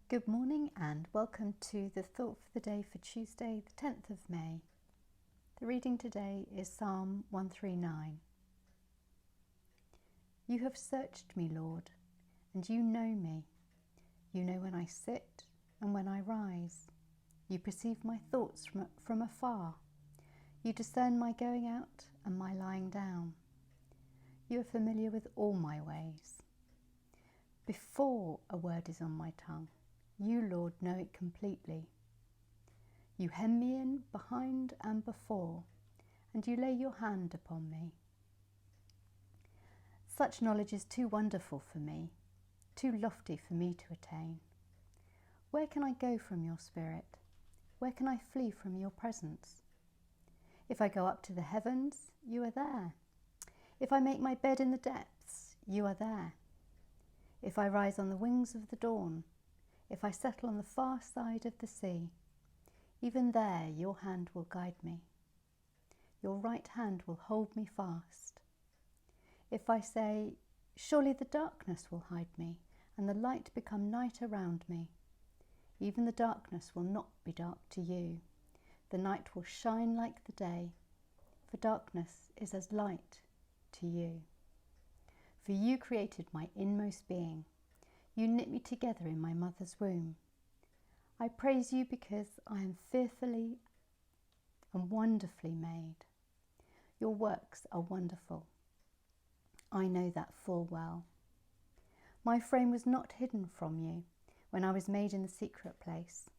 Good morning and welcome to the thought for the day for Tuesday, the 10th of May. The reading today is Psalm 139. You have searched me, Lord, and you know me. You know when I sit and when I rise. You perceive my thoughts from afar. You discern my going out and my lying down. You are familiar with all my ways. Before a word is on my tongue, you, Lord, know it completely. You hem me in behind and before, and you lay your hand upon me. Such knowledge is too wonderful for me, too lofty for me to attain. Where can I go from your spirit? Where can I flee from your presence? If I go up to the heavens, you are there. If I make my bed in the depths, you are there. If I rise on the wings of the dawn, if I settle on the far side of the sea, even there your hand will guide me. Your right hand will hold me fast. If I say, surely the darkness will hide me, and the light become night around me, even the darkness will not be dark to you. The night will shine like the day, for darkness is as light to you. For you created my inmost being. You knit me together in my mother's womb. I praise you because I am fearfully and wonderfully made. Your works are wonderful. I know that full well. My frame was not hidden from you when I was made in the secret place,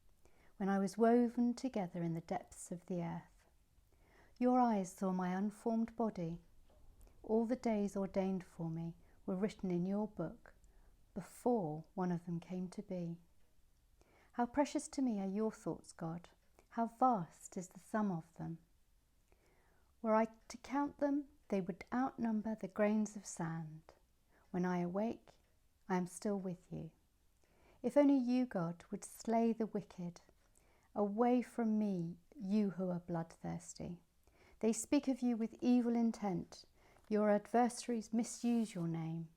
when I was woven together in the depths of the earth. Your eyes saw my unformed body. All the days ordained for me were written in your book, before one of them came to be. How precious to me are your thoughts, God. How vast is the sum of them. Were I to count them, they would outnumber the grains of sand. When I awake, I am still with you. If only you, God, would slay the wicked. Away from me, you who are bloodthirsty. They speak of you with evil intent. Your adversaries misuse your name.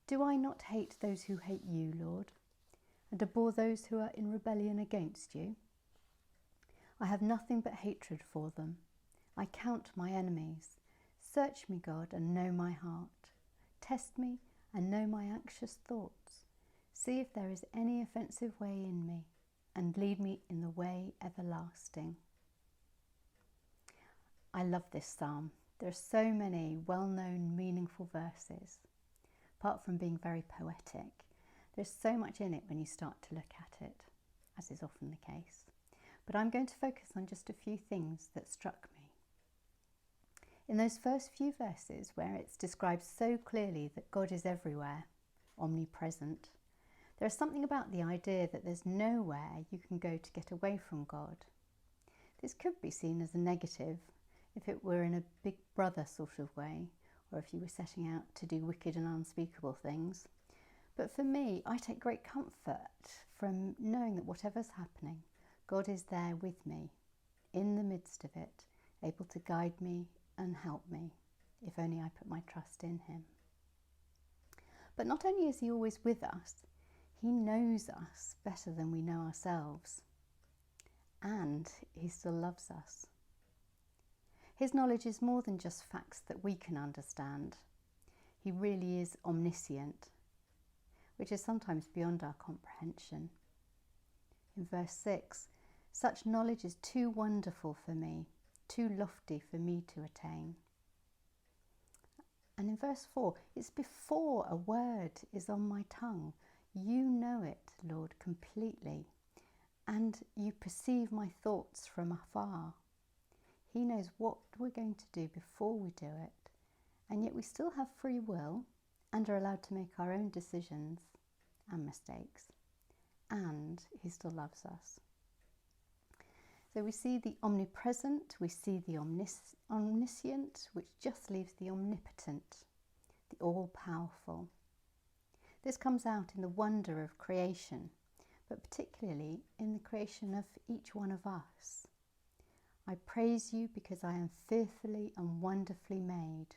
Do I not hate those who hate you, Lord, and abhor those who are in rebellion against you? I have nothing but hatred for them. I count my enemies. Search me, God, and know my heart. Test me and know my anxious thoughts. See if there is any offensive way in me, and lead me in the way everlasting. I love this psalm. There are so many well-known, meaningful verses. Apart from being very poetic, there's so much in it when you start to look at it, as is often the case. But I'm going to focus on just a few things that struck me. In those first few verses where it's described so clearly that God is everywhere, omnipresent, there's something about the idea that there's nowhere you can go to get away from God. This could be seen as a negative if it were in a big brother sort of way, or if you were setting out to do wicked and unspeakable things. But for me, I take great comfort from knowing that whatever's happening, God is there with me, in the midst of it, able to guide me and help me, if only I put my trust in him. But not only is he always with us, he knows us better than we know ourselves, and he still loves us. His knowledge is more than just facts that we can understand. He really is omniscient, which is sometimes beyond our comprehension. In verse 6, such knowledge is too wonderful for me, too lofty for me to attain. And in verse 4, it's before a word is on my tongue. You know it, Lord, completely, and you perceive my thoughts from afar. He knows what we're going to do before we do it, and yet we still have free will and are allowed to make our own decisions and mistakes, and he still loves us. So we see the omnipresent, we see the omniscient, which just leaves the omnipotent, the all-powerful. This comes out in the wonder of creation, but particularly in the creation of each one of us. I praise you because I am fearfully and wonderfully made.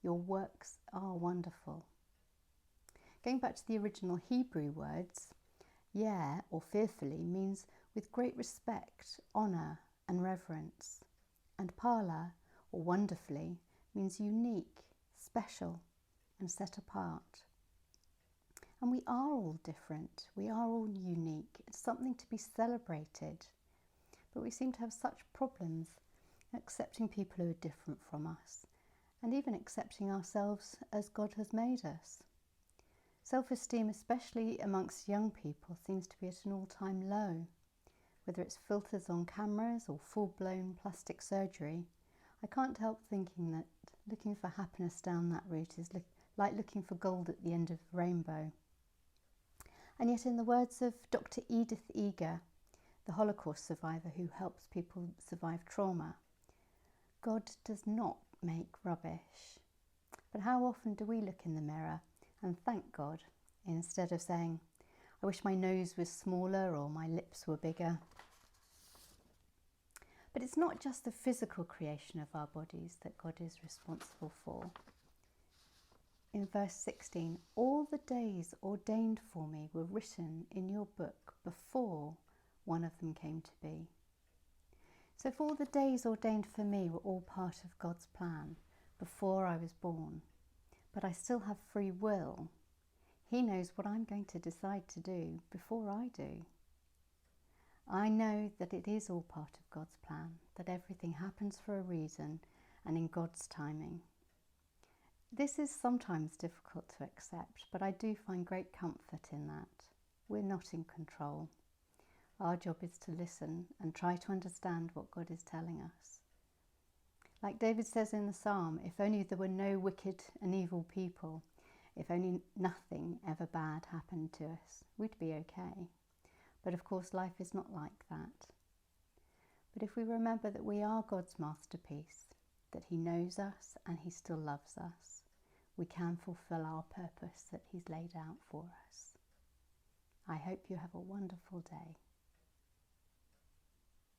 Your works are wonderful. Going back to the original Hebrew words, Yeah, or fearfully, means with great respect, honour and reverence. And pala, or wonderfully, means unique, special and set apart. And we are all different, we are all unique. It's something to be celebrated. But we seem to have such problems accepting people who are different from us, and even accepting ourselves as God has made us. Self-esteem, especially amongst young people, seems to be at an all-time low. Whether it's filters on cameras or full-blown plastic surgery, I can't help thinking that looking for happiness down that route is like looking for gold at the end of the rainbow. And yet, in the words of Dr. Edith Eger, the Holocaust survivor who helps people survive trauma, God does not make rubbish. But how often do we look in the mirror and thank God instead of saying, I wish my nose was smaller or my lips were bigger? But it's not just the physical creation of our bodies that God is responsible for. In verse 16, all the days ordained for me were written in your book before one of them came to be. So if all the days ordained for me were all part of God's plan before I was born, but I still have free will, He knows what I'm going to decide to do before I do. I know that it is all part of God's plan, that everything happens for a reason and in God's timing. This is sometimes difficult to accept, but I do find great comfort in that. We're not in control. Our job is to listen and try to understand what God is telling us. Like David says in the psalm, if only there were no wicked and evil people, if only nothing ever bad happened to us, we'd be okay. But of course, life is not like that. But if we remember that we are God's masterpiece, that He knows us and He still loves us, we can fulfill our purpose that He's laid out for us. I hope you have a wonderful day.